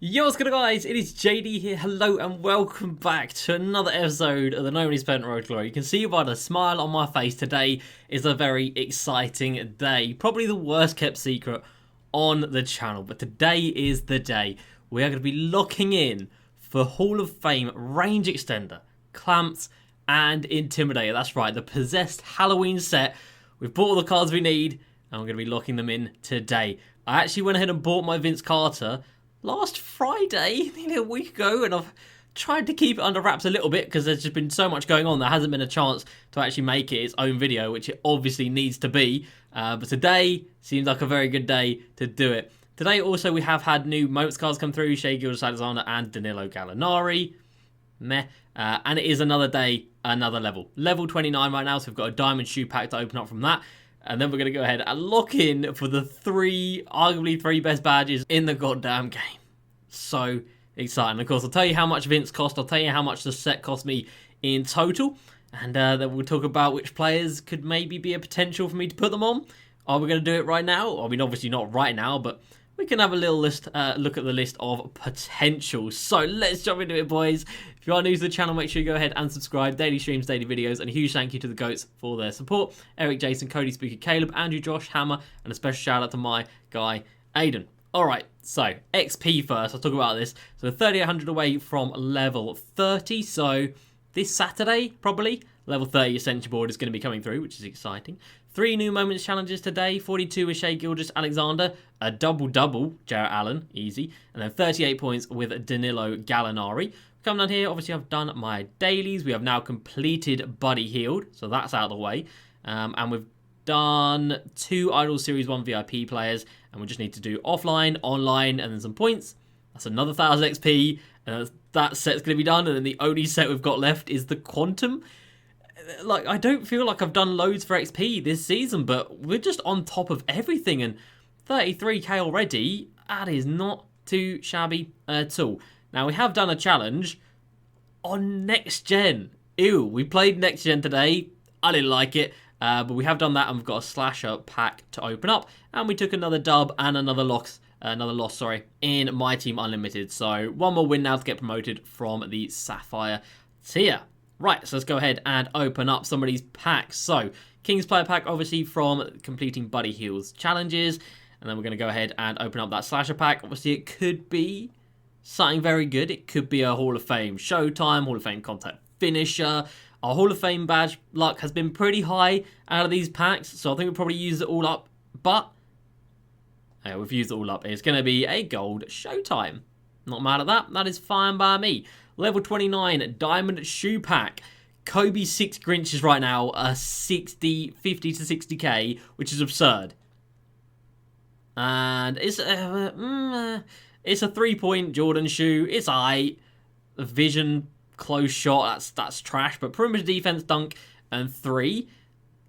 Yo, what's good guys? It is JD here. Hello and welcome back to another episode of the No Money Spent Road Glory. You can see by the smile on my face, today is a very exciting day. Probably the worst kept secret on the channel, but today is the day. We are going to be locking in for Hall of Fame range extender, clamps and intimidator. That's right, the possessed Halloween set. We've bought all the cards we need and we're going to be locking them in today. I actually went ahead and bought my Vince Carter last Friday, nearly a week ago, and I've tried to keep it under wraps a little bit because there's just been so much going on. There hasn't been a chance to actually make it its own video, which it obviously needs to be. But today seems like a very good day to do it. Today also we have had new Moments cards come through, Shea Gilgeous-Alexander and Danilo Gallinari. Meh. And it is another day, another level. Level 29 right now, so we've got a diamond shoe pack to open up from that. And then we're going to go ahead and lock in for the arguably three best badges in the goddamn game. So exciting. Of course, I'll tell you how much Vince cost. I'll tell you how much the set cost me in total. And then we'll talk about which players could maybe be a potential for me to put them on. Are we going to do it right now? I mean, obviously not right now, but we can have a little look at the list of potentials. So let's jump into it, boys. If you are new to the channel, make sure you go ahead and subscribe. Daily streams, daily videos, and a huge thank you to the GOATs for their support. Eric, Jason, Cody, Spooky, Caleb, Andrew, Josh, Hammer, and a special shout out to my guy, Aiden. Alright, so XP first. I'll talk about this. So 3,800 away from level 30. So this Saturday, probably, level 30 Ascension board is going to be coming through, which is exciting. 3 new Moments challenges today. 42 with Shea Gilgeous-Alexander. A double-double, Jarrett Allen, easy. And then 38 points with Danilo Gallinari. Come down here, obviously I've done my dailies. We have now completed Buddy Healed, so that's out of the way. And we've done 2 Idol Series 1 VIP players. And we just need to do offline, online, and then some points. That's another 1,000 XP. And that set's going to be done. And then the only set we've got left is the Quantum. Like, I don't feel like I've done loads for XP this season, but we're just on top of everything. And 33k already, that is not too shabby at all. Now, we have done a challenge on Next Gen. Ew, we played Next Gen today. I didn't like it. But we have done that, and we've got a slasher pack to open up. And we took another dub and another loss, in My Team Unlimited. So one more win now to get promoted from the Sapphire tier. Right, so let's go ahead and open up some of these packs. So, King's Player Pack, obviously, from completing Buddy Heals challenges. And then we're going to go ahead and open up that Slasher Pack. Obviously, it could be something very good. It could be a Hall of Fame Showtime, Hall of Fame Contact Finisher. Our Hall of Fame badge luck has been pretty high out of these packs. So, I think we'll probably use it all up. But, yeah, we've used it all up. It's going to be a Gold Showtime. Not mad at that. That is fine by me. Level 29, Diamond Shoe Pack. Kobe 6 Grinches right now are 50 to 60k, which is absurd. And it's a 3-point Jordan shoe. It's aight. Vision, close shot, that's trash. But perimeter defense, dunk, and 3.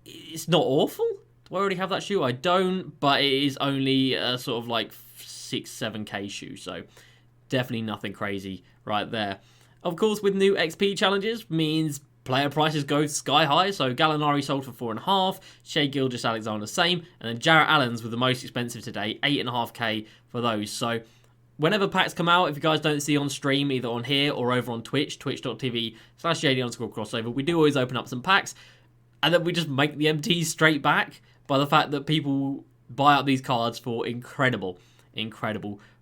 It's not awful. Do I already have that shoe? I don't, but it is only a sort of like 6-7k shoe, so definitely nothing crazy right there. Of course, with new XP challenges, means player prices go sky high. So Gallinari sold for 4.5, Shea Gilgeous-Alexander same, and then Jarrett Allen's with the most expensive today, 8.5k for those. So whenever packs come out, if you guys don't see on stream, either on here or over on Twitch, twitch.tv/JD_crossover, we do always open up some packs, and then we just make the MTs straight back by the fact that people buy up these cards for incredible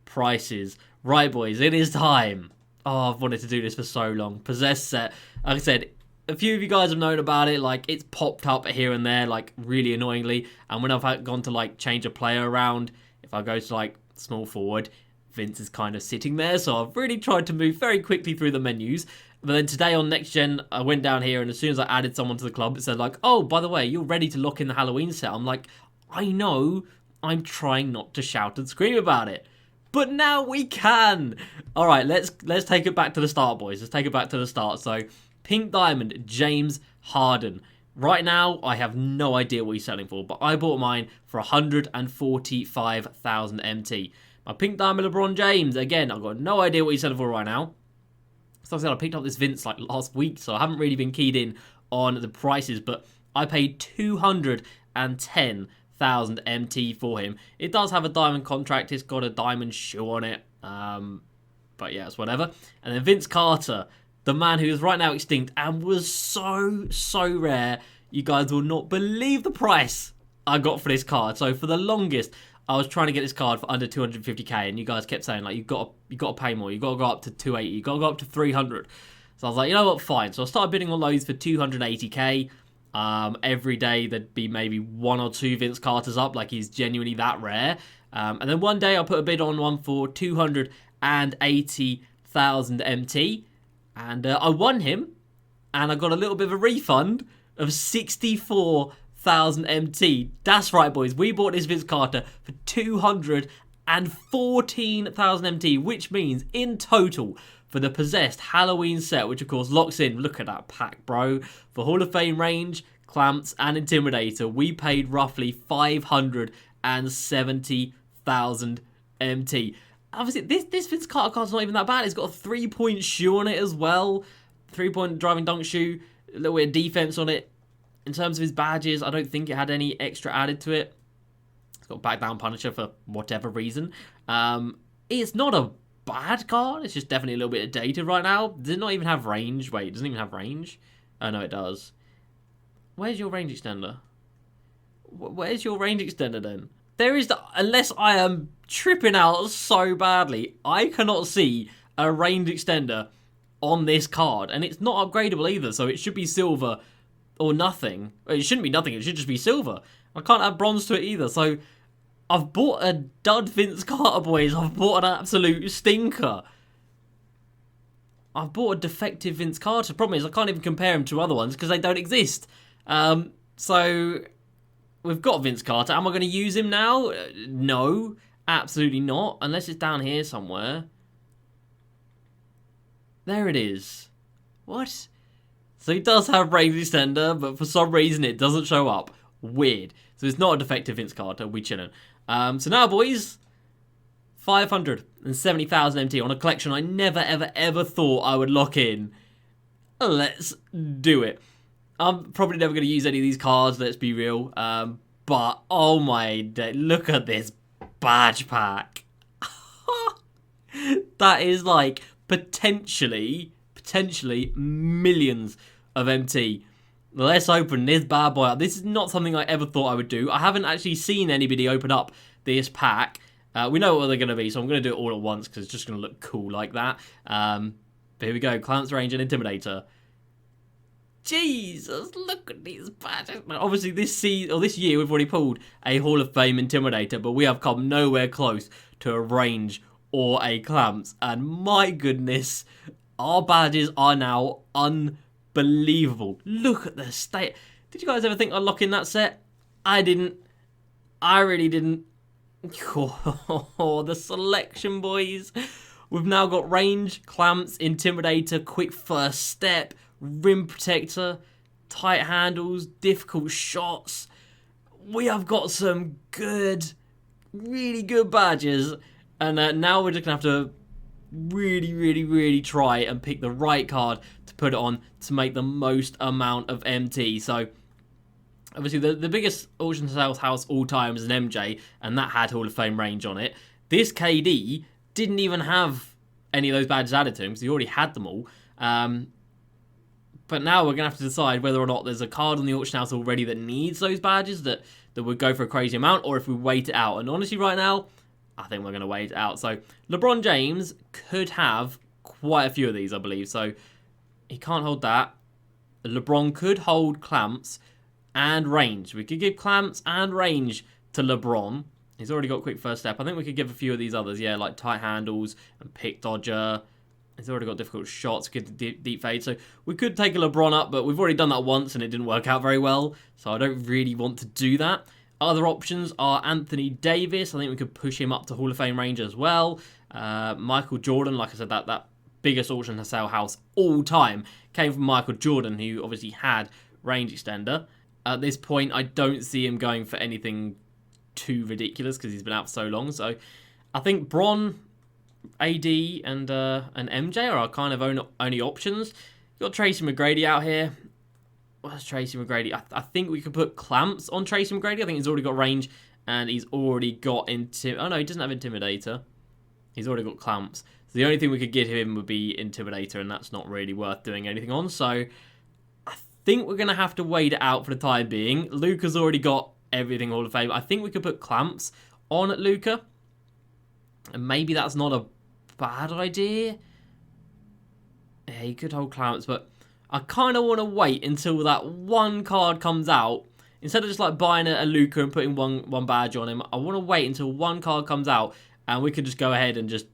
prices. Right, boys, it is time. Oh, I've wanted to do this for so long. Possessed set. Like I said, a few of you guys have known about it. Like, it's popped up here and there, like, really annoyingly. And when I've gone to, like, change a player around, if I go to, like, small forward, Vince is kind of sitting there. So I've really tried to move very quickly through the menus. But then today on Next Gen, I went down here, and as soon as I added someone to the club, it said, like, oh, by the way, you're ready to lock in the Halloween set. I'm like, I know. I'm trying not to shout and scream about it. But now we can. All right, let's take it back to the start, boys. Let's take it back to the start. So, Pink Diamond, James Harden. Right now, I have no idea what he's selling for, but I bought mine for 145,000 MT. My Pink Diamond LeBron James, again, I've got no idea what he's selling for right now. So I said I picked up this Vince like last week, so I haven't really been keyed in on the prices, but I paid 210,000 MT for him. It does have a diamond contract. It's got a diamond shoe on it. But yeah, it's whatever. And then Vince Carter, the man who is right now extinct and was so rare. You guys will not believe the price I got for this card. So for the longest, I was trying to get this card for under 250k, and you guys kept saying, like, you got to pay more. You got to go up to 280. You got to go up to 300. So I was like, you know what, fine. So I started bidding on loads for 280k. Every day there'd be maybe 1 or 2 Vince Carters up, like he's genuinely that rare. And then one day I put a bid on one for 280,000 MT, and I won him, and I got a little bit of a refund of 64,000 MT. That's right, boys. We bought this Vince Carter for 214,000 MT, which means in total for the Possessed Halloween set, which of course locks in, look at that pack, bro, for Hall of Fame range, clamps, and Intimidator, we paid roughly 570,000 MT. Obviously, this Vince Carter card's not even that bad. It's got a 3-point shoe on it as well. 3-point driving dunk shoe, a little bit of defense on it. In terms of his badges, I don't think it had any extra added to it. It's got back down Punisher for whatever reason. It's not a bad card. It's just definitely a little bit dated right now. Does it not even have range? Wait, it doesn't even have range? Oh, no, it does. Where's your range extender? Where's your range extender then? There is, unless I am tripping out so badly, I cannot see a range extender on this card. And it's not upgradable either, so it should be silver or nothing. It shouldn't be nothing, it should just be silver. I can't add bronze to it either, so I've bought a dud Vince Carter, boys. I've bought an absolute stinker. I've bought a defective Vince Carter. Problem is, I can't even compare him to other ones because they don't exist. So we've got Vince Carter. Am I going to use him now? No, absolutely not. Unless it's down here somewhere. There it is. What? So he does have range extender, but for some reason it doesn't show up. Weird. So it's not a defective Vince Carter. We chillin'. So now, boys, 570,000 MT on a collection I never, ever thought I would lock in. Let's do it. I'm probably never going to use any of these cards, let's be real. But, oh my day, look at this badge pack. That is like potentially millions of MT. Let's open this bad boy up. This is not something I ever thought I would do. I haven't actually seen anybody open up this pack. We know what they're going to be, so I'm going to do it all at once because it's just going to look cool like that. But here we go. Clamps, range, and Intimidator. Jesus, look at these badges. Now, obviously, this year we've already pulled a Hall of Fame Intimidator, but we have come nowhere close to a range or a clamps. And my goodness, our badges are now unbelievable. Look at the state. Did you guys ever think I'd lock in that set? I didn't. I really didn't. Oh, the selection, boys. We've now got range, clamps, Intimidator, quick first step, rim protector, tight handles, difficult shots. We have got some good, really good badges. And now we're just going to have to really try and pick the right card to put it on to make the most amount of MT. So obviously the biggest auction sales house all time is an MJ, and that had Hall of Fame range on it. This KD didn't even have any of those badges added to him because he already had them all. But now we're going to have to decide whether or not there's a card on the auction house already that needs those badges that would go for a crazy amount, or if we wait it out. And honestly, right now, I think we're going to wait it out. So LeBron James could have quite a few of these, I believe. So he can't hold that. LeBron could hold clamps and range. We could give clamps and range to LeBron. He's already got quick first step. I think we could give a few of these others, yeah, like tight handles and pick dodger. He's already got difficult shots, good deep fade. So we could take a LeBron up, but we've already done that once and it didn't work out very well. So I don't really want to do that. Other options are Anthony Davis. I think we could push him up to Hall of Fame range as well. Michael Jordan, like I said, that biggest auction sale house all time came from Michael Jordan, who obviously had range extender. At this point, I don't see him going for anything too ridiculous because he's been out for so long. So I think Bron, AD, and MJ are our kind of only options. You've got Tracy McGrady out here. What's Tracy McGrady? I think we could put clamps on Tracy McGrady. I think he's already got range and he's already got oh no, he doesn't have Intimidator. He's already got clamps. So the only thing we could give him would be Intimidator, and that's not really worth doing anything on. So I think we're going to have to wait it out for the time being. Luca's already got everything Hall of Fame. I think we could put Clamps on at Luca. And maybe that's not a bad idea. Yeah, he could hold Clamps, but I kind of want to wait until that one card comes out. Instead of just like buying a Luca and putting one badge on him, I want to wait until one card comes out and we could just go ahead and just,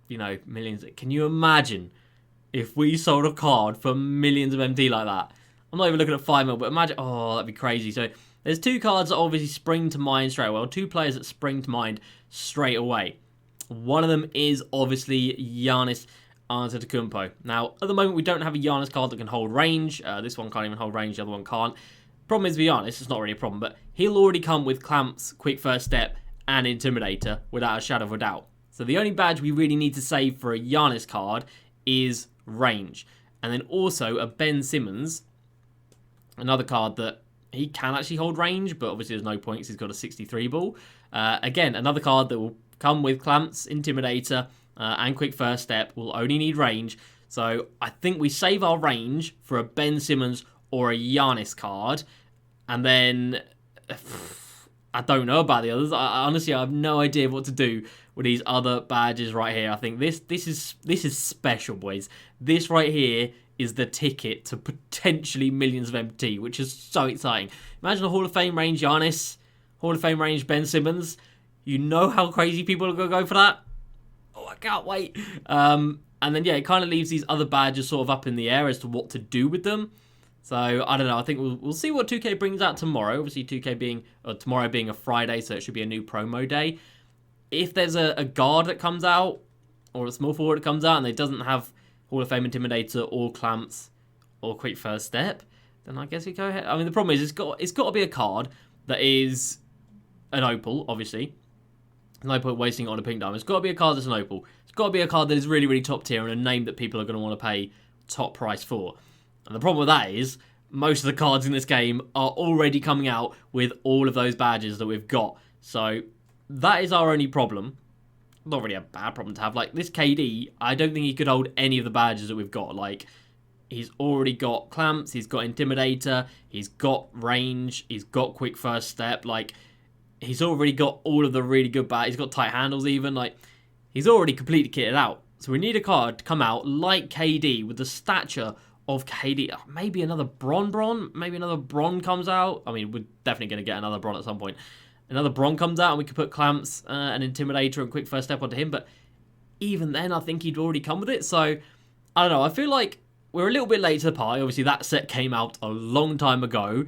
you know, millions. Can you imagine if we sold a card for millions of MT like that? I'm not even looking at 5 mil, but imagine, oh, that'd be crazy. So there's 2 cards that obviously spring to mind straight away, or 2 players that spring to mind straight away. One of them is obviously Giannis Antetokounmpo. Now, at the moment, we don't have a Giannis card that can hold range. This one can't even hold range, the other one can't. Problem is, to be honest, it's not really a problem, but he'll already come with Clamps, Quick First Step, and Intimidator without a shadow of a doubt. So the only badge we really need to save for a Giannis card is range. And then also a Ben Simmons, another card that he can actually hold range, but obviously there's no point because he's got a 63 ball. Again, another card that will come with Clamps, Intimidator, and Quick First Step, will only need range. So I think we save our range for a Ben Simmons or a Giannis card. And then I don't know about the others. Honestly, I have no idea what to do with these other badges right here. I think this is special, boys. This right here is the ticket to potentially millions of MT, which is so exciting. Imagine a Hall of Fame range Giannis, Hall of Fame range Ben Simmons. You know how crazy people are going to go for that? Oh, I can't wait. And then, yeah, it kind of leaves these other badges sort of up in the air as to what to do with them. So, I don't know. I think we'll see what 2K brings out tomorrow. Obviously, tomorrow being a Friday, so it should be a new promo day. If there's a guard that comes out, or a small forward that comes out, and it doesn't have Hall of Fame Intimidator, or Clamps, or Quick First Step, then I guess we go ahead. I mean, the problem is it's got to be a card that is an opal, obviously. No point wasting it on a pink diamond. It's got to be a card that's an opal. It's got to be a card that is really, really top tier and a name that people are going to want to pay top price for. And the problem with that is most of the cards in this game are already coming out with all of those badges that we've got. So that is our only problem. Not really a bad problem to have. Like, this KD, I don't think he could hold any of the badges that we've got. Like, he's already got Clamps, he's got Intimidator, he's got Range, he's got Quick First Step. Like, he's already got all of the really good badges. He's got Tight Handles even. Like, he's already completely kitted out. So we need a card to come out like KD with the stature of KD. Maybe another Bron. Maybe another Bron comes out. I mean, we're definitely going to get another Bron at some point. Another Bron comes out and we could put Clamps, and Intimidator and Quick First Step onto him. But even then, I think he'd already come with it. So, I don't know. I feel like we're a little bit late to the party. Obviously, that set came out a long time ago.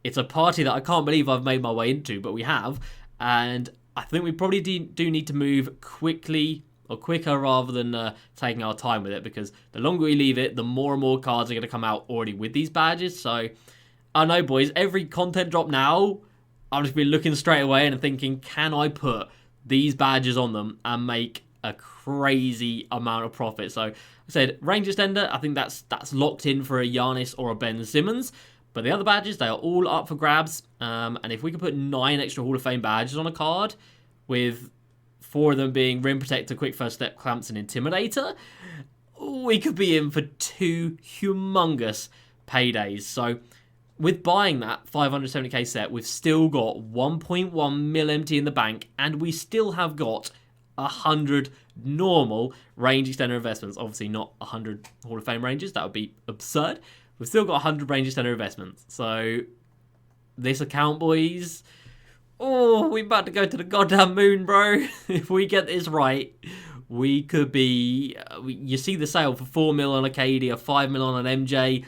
It's a party that I can't believe I've made my way into, but we have. And I think we probably do need to move quickly, or quicker rather than taking our time with it, because the longer we leave it, the more and more cards are going to come out already with these badges. So, I know, boys, every content drop now, I'll just be looking straight away and thinking, can I put these badges on them and make a crazy amount of profit? So, I said, range extender, I think that's locked in for a Giannis or a Ben Simmons. But the other badges, they are all up for grabs. And if we could put 9 extra Hall of Fame badges on a card, with 4 of them being Rim Protector, Quick First Step, Clamps, and Intimidator, we could be in for 2 humongous paydays. So, with buying that 570k set, we've still got 1.1 mil MT in the bank, and we still have got 100 normal range extender investments. Obviously not 100 Hall of Fame ranges, that would be absurd. We've still got 100 range extender investments. So, this account, boys, oh, we're about to go to the goddamn moon, bro. If we get this right, we could be... you see the sale for 4 mil on a KD, a 5 mil on an MJ.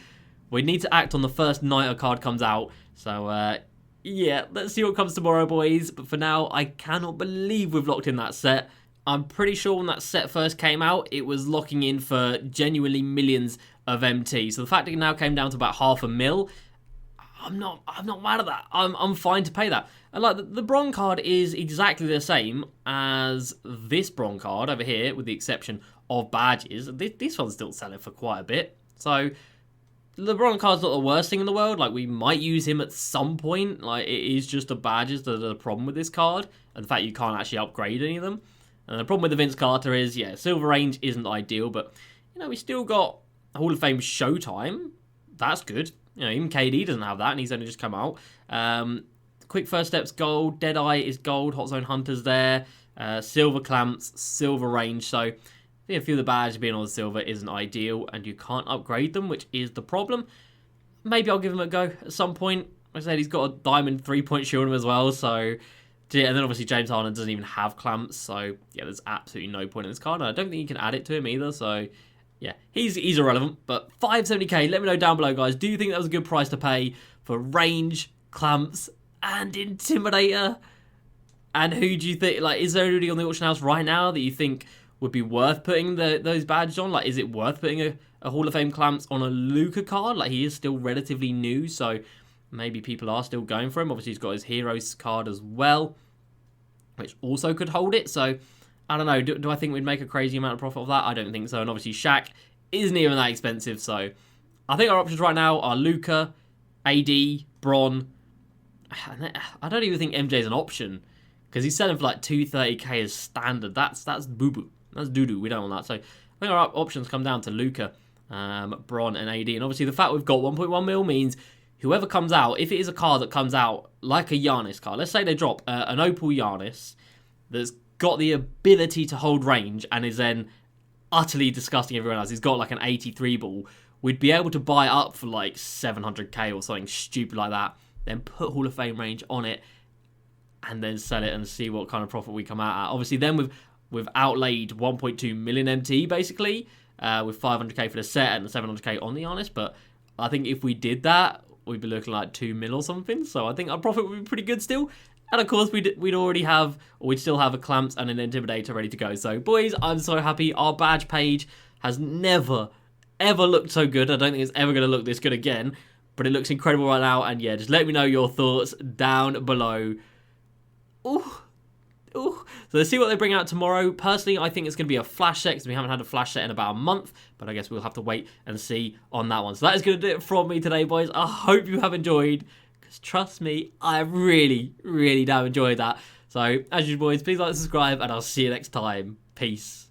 We need to act on the first night a card comes out. So, yeah, let's see what comes tomorrow, boys. But for now, I cannot believe we've locked in that set. I'm pretty sure when that set first came out, it was locking in for genuinely millions of MT. So the fact it now came down to about half a mil, I'm not mad at that. I'm fine to pay that. And like the Bron card is exactly the same as this Bron card over here, with the exception of badges. This one's still selling for quite a bit. So the Bron card's not the worst thing in the world. Like, we might use him at some point. Like, it is just the badges that are the problem with this card, and the fact you can't actually upgrade any of them. And the problem with the Vince Carter is, yeah, silver range isn't ideal, but, you know, we still got Hall of Fame Showtime. That's good. You know, even KD doesn't have that, and he's only just come out. Quick First Steps gold. Deadeye is gold. Hot Zone Hunter's there. Silver Clamps, silver range. So, I think a few of the badges being on the silver isn't ideal, and you can't upgrade them, which is the problem. Maybe I'll give him a go at some point. Like I said, he's got a diamond 3-point shield on him as well, so... And then obviously James Harden doesn't even have clamps, so yeah, there's absolutely no point in this card. And I don't think you can add it to him either, so yeah, he's irrelevant. But 570k, let me know down below, guys. Do you think that was a good price to pay for range, clamps, and intimidator? And who do you think, like, is there anybody on the auction house right now that you think would be worth putting those badges on? Like, is it worth putting a Hall of Fame clamps on a Luka card? Like, he is still relatively new, so maybe people are still going for him. Obviously, he's got his Heroes card as well, which also could hold it. So, I don't know. Do I think we'd make a crazy amount of profit off that? I don't think so. And obviously, Shaq isn't even that expensive. So, I think our options right now are Luka, AD, Bron. I don't even think MJ's an option because he's selling for like 230k as standard. That's boo-boo. That's doo-doo. We don't want that. So, I think our options come down to Luka, Bron, and AD. And obviously, the fact we've got 1.1 mil means whoever comes out, if it is a card that comes out like a Giannis card, let's say they drop an Opal Giannis that's got the ability to hold range and is then utterly disgusting everyone else. He's got like an 83 ball. We'd be able to buy up for like 700k or something stupid like that, then put Hall of Fame range on it, and then sell it and see what kind of profit we come out at. Obviously, then we've outlaid 1.2 million MT basically, with 500k for the set and 700k on the Giannis. But I think if we did that, we'd be looking like 2 mil or something. So I think our profit would be pretty good still. And of course, we'd already have, or we'd still have a clamps and an intimidator ready to go. So boys, I'm so happy. Our badge page has never, ever looked so good. I don't think it's ever going to look this good again. But it looks incredible right now. And yeah, just let me know your thoughts down below. Ooh. Ooh. So let's see what they bring out tomorrow. Personally, I think it's going to be a flash set because we haven't had a flash set in about a month. But I guess we'll have to wait and see on that one. So that is going to do it from me today, boys. I hope you have enjoyed, because trust me, I really, really damn enjoyed that. So as usual, boys, please like and subscribe, and I'll see you next time. Peace.